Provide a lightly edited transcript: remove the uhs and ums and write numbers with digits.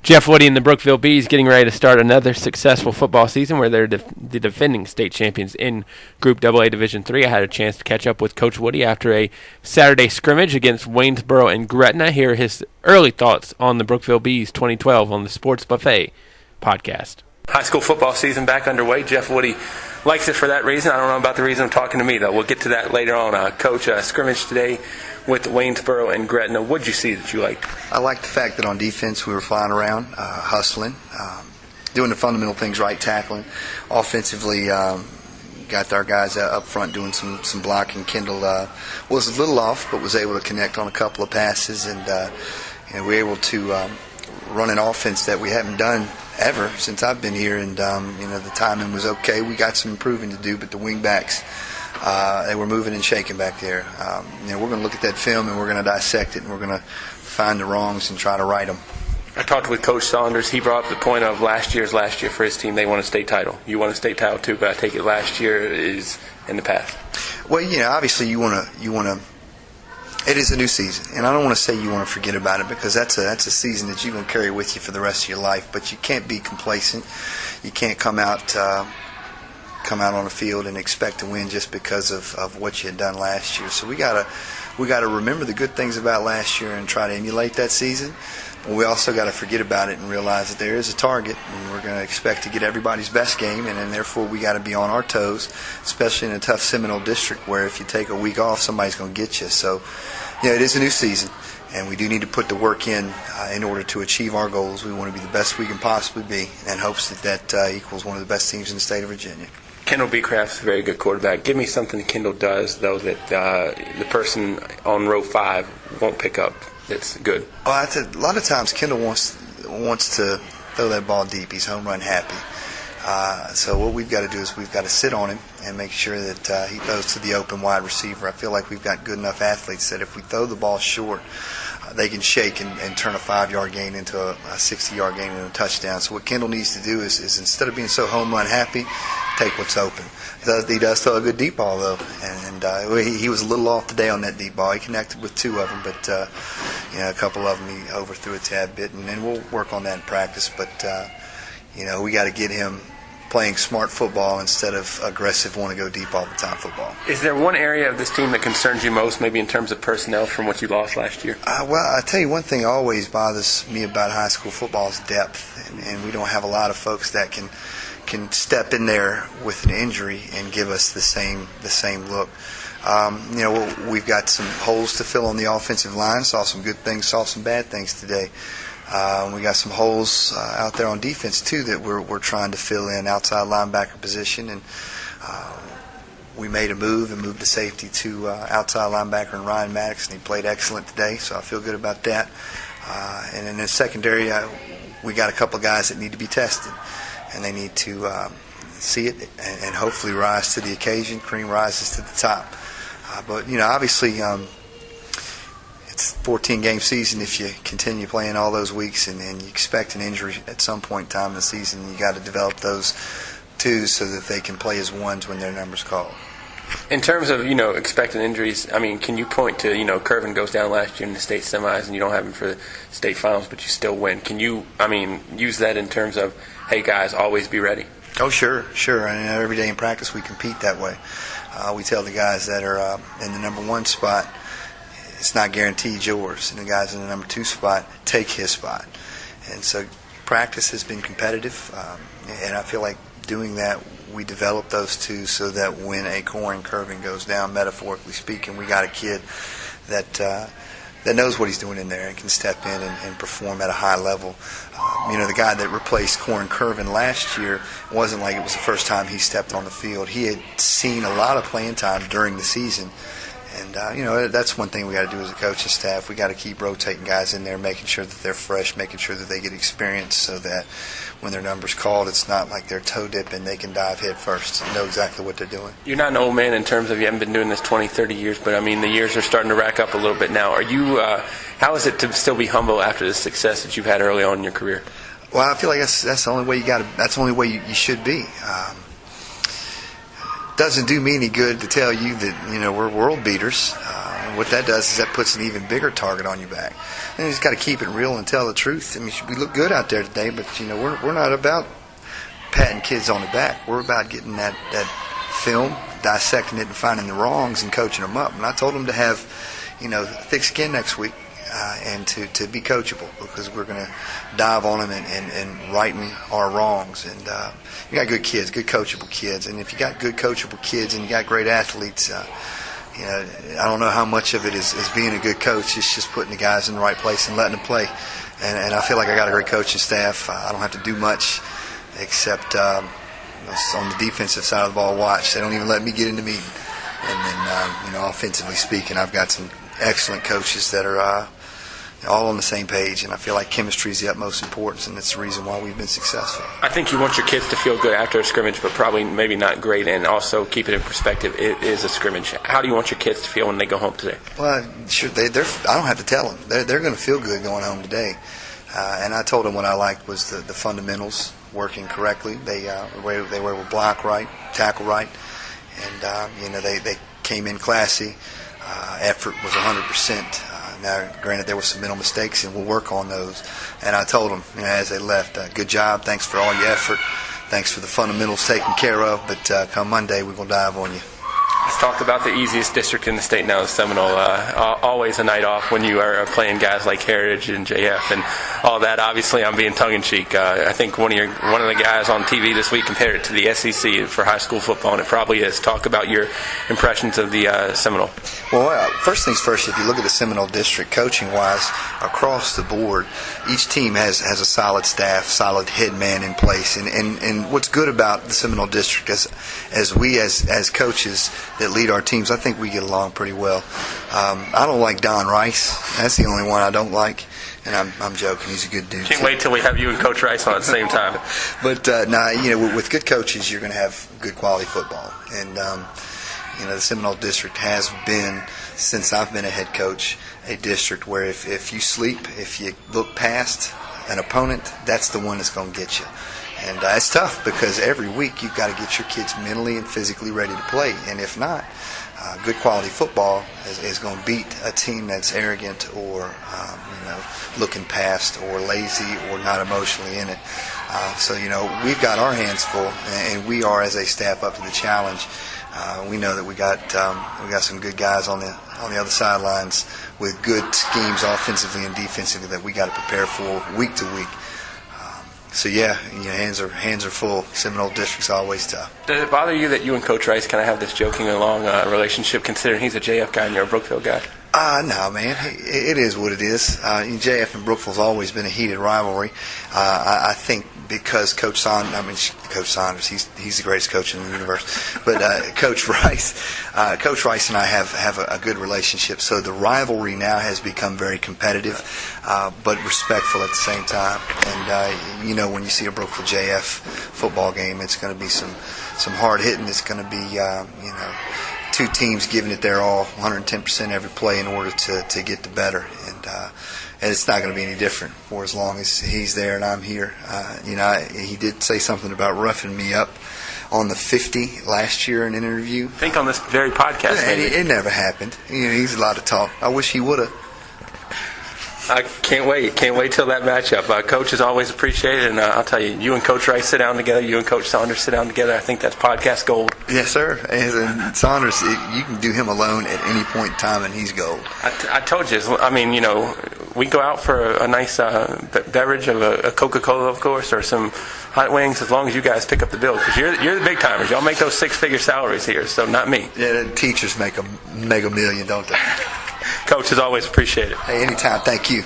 Jeff Woody and the Brookville Bees getting ready to start another successful football season where they're the defending state champions in Group AA Division III. I had a chance to catch up with Coach Woody after a Saturday scrimmage against Waynesboro and Gretna. Hear his early thoughts on the Brookville Bees 2012 on the Sports Buffet podcast. High school football season back underway. Jeff Woody likes it for that reason. I don't know about the reason of talking to me, though. We'll get to that later on. Coach, scrimmage today with Waynesboro and Gretna. What did you see that you liked? I liked the fact that on defense we were flying around, hustling, doing the fundamental things right, tackling. Offensively, got our guys up front doing some blocking. Kendall was a little off, but was able to connect on a couple of passes, and we were able to run an offense that we haven't done ever since I've been here, and the timing was okay. We got some improving to do, but the wing backs, they were moving and shaking back there. We're going to look at that film and we're going to dissect it, and we're going to find the wrongs and try to right them. I talked with Coach Saunders. He brought up the point of last year for his team. They won a state title. You won a state title too, but I take it last year is in the past. Well, obviously you want to. It is a new season, and I don't want to say you want to forget about it, because that's a season that you're going to carry with you for the rest of your life. But you can't be complacent. You can't come out on the field and expect to win just because of what you had done last year. So we gotta remember the good things about last year and try to emulate that season. But we also got to forget about it and realize that there is a target, and we're going to expect to get everybody's best game, and then therefore we got to be on our toes, especially in a tough Seminole District where if you take a week off, somebody's going to get you. So, it is a new season, and we do need to put the work in order to achieve our goals. We want to be the best we can possibly be, and hopes that equals one of the best teams in the state of Virginia. Kendall Craft's a very good quarterback. Give me something that Kendall does, though, that the person on row 5 won't pick up. That's good. Well, a lot of times Kendall wants to throw that ball deep. He's home run happy. So what we've got to do is we've got to sit on him and make sure that he throws to the open wide receiver. I feel like we've got good enough athletes that if we throw the ball short, they can shake and turn a 5-yard gain into a 60-yard gain and a touchdown. So what Kendall needs to do is instead of being so home run happy, take what's open. He does throw a good deep ball, though, and he was a little off today on that deep ball. He connected with 2 of them, but a couple of them he overthrew a tad bit, and then we'll work on that in practice. But we got to get him playing smart football instead of aggressive, want to go deep all the time football. Is there one area of this team that concerns you most, maybe in terms of personnel from what you lost last year? Well, I tell you one thing always bothers me about high school football is depth, and we don't have a lot of folks that can step in there with an injury and give us the same look. We've got some holes to fill on the offensive line. Saw some good things, saw some bad things today. We got some holes out there on defense too that we're trying to fill in, outside linebacker position, and we made a move and moved the safety to outside linebacker and Ryan Maddox, and he played excellent today, so I feel good about that. And in the secondary, we got a couple of guys that need to be tested, and they need to see it and hopefully rise to the occasion. Cream rises to the top. But obviously, it's a 14-game season. If you continue playing all those weeks and you expect an injury at some point in time in the season, you got to develop those twos so that they can play as ones when their number's called. In terms of, expecting injuries, can you point to, Curvin goes down last year in the state semis and you don't have him for the state finals, but you still win. Can you, use that in terms of, hey, guys, always be ready? Oh, sure. And every day in practice we compete that way. We tell the guys that are in the number 1 spot, it's not guaranteed yours. And the guys in the number 2 spot, take his spot. And so practice has been competitive, and I feel like doing that, we develop those two so that when a Corin Curvin goes down, metaphorically speaking, we got a kid that knows what he's doing in there and can step in and perform at a high level. The guy that replaced Corin Curvin last year, it wasn't like it was the first time he stepped on the field. He had seen a lot of playing time during the season. And, that's one thing we got to do as a coaching staff. We got to keep rotating guys in there, making sure that they're fresh, making sure that they get experience so that when their number's called, it's not like they're toe dipping. They can dive head first and know exactly what they're doing. You're not an old man in terms of you haven't been doing this 20, 30 years, but, the years are starting to rack up a little bit now. Are you? How is it to still be humble after the success that you've had early on in your career? Well, I feel like that's the only way you got to. That's the only way you should be. Doesn't do me any good to tell you that we're world beaters. what that does is that puts an even bigger target on your back. And you just got to keep it real and tell the truth. I mean, we look good out there today, but we're not about patting kids on the back. We're about getting that film, dissecting it, and finding the wrongs and coaching them up. And I told them to have thick skin next week. And to be coachable, because we're going to dive on them and righten our wrongs. And you got good kids, good coachable kids. And if you got good coachable kids and you got great athletes, I don't know how much of it is being a good coach. It's just putting the guys in the right place and letting them play. And I feel like I got a great coaching staff. I don't have to do much except on the defensive side of the ball watch. They don't even let me get in the meeting. And then, offensively speaking, I've got some excellent coaches that are all on the same page, and I feel like chemistry is the utmost importance, and it's the reason why we've been successful. I think you want your kids to feel good after a scrimmage, but probably maybe not great, and also keep it in perspective, it is a scrimmage. How do you want your kids to feel when they go home today? Well, sure, I don't have to tell them. They're going to feel good going home today. And I told them what I liked was the fundamentals working correctly. They were able to block right, tackle right, and they came in classy. Effort was 100%. Now, granted, there were some mental mistakes, and we'll work on those. And I told them, as they left, good job, thanks for all your effort, thanks for the fundamentals taken care of, but come Monday, we're going to dive on you. Let's talk about the easiest district in the state now, the Seminole. Always a night off when you are playing guys like Heritage and JF and all that. Obviously, I'm being tongue-in-cheek. I think one of the guys on TV this week compared it to the SEC for high school football, and it probably is. Talk about your impressions of the Seminole. Well, first things first, if you look at the Seminole District, coaching-wise, across the board, each team has a solid staff, solid head man in place. And what's good about the Seminole District is, as we as coaches that lead our teams, I think we get along pretty well. I don't like Don Rice. That's the only one I don't like. And I'm joking. He's a good dude. Can't wait till we have you and Coach Rice on at the same time. But with good coaches, you're going to have good quality football. And the Seminole District has been, since I've been a head coach, a district where if you sleep, if you look past an opponent, that's the one that's going to get you. And it's tough because every week you've got to get your kids mentally and physically ready to play. And if not, good quality football is going to beat a team that's arrogant or looking past or lazy or not emotionally in it. So we've got our hands full, and we are as a staff up to the challenge. We know that we got some good guys on the other sidelines with good schemes offensively and defensively that we got to prepare for week to week. So hands are full. Seminole District's always tough. Does it bother you that you and Coach Rice kind of have this joking along relationship, considering he's a JF guy and you're a Brookville guy? No, man. It is what it is. JF and Brookville's always been a heated rivalry. I think because Coach Saunders, he's the greatest coach in the universe. But Coach Rice and I have a good relationship. So the rivalry now has become very competitive, but respectful at the same time. And when you see a Brookville JF football game, it's going to be some hard hitting. It's going to be two teams giving it their all, 110% every play in order to get the better. And it's not going to be any different for as long as he's there and I'm here. He did say something about roughing me up on the 50 last year in an interview. I think on this very podcast. And it never happened. He's a lot of talk. I wish he would have. I can't wait till that matchup. Coach is always appreciated, and I'll tell you and Coach Rice sit down together, you and Coach Saunders sit down together. I think that's podcast gold. Yes, sir. And Saunders, you can do him alone at any point in time, and he's gold. I told you. We go out for a nice beverage of a Coca-Cola, of course, or some hot wings, as long as you guys pick up the bill, because you're the big timers. Y'all make those six-figure salaries here, so not me. Yeah, the teachers make a mega million, don't they? Coach, is always appreciated. Hey, anytime. Thank you.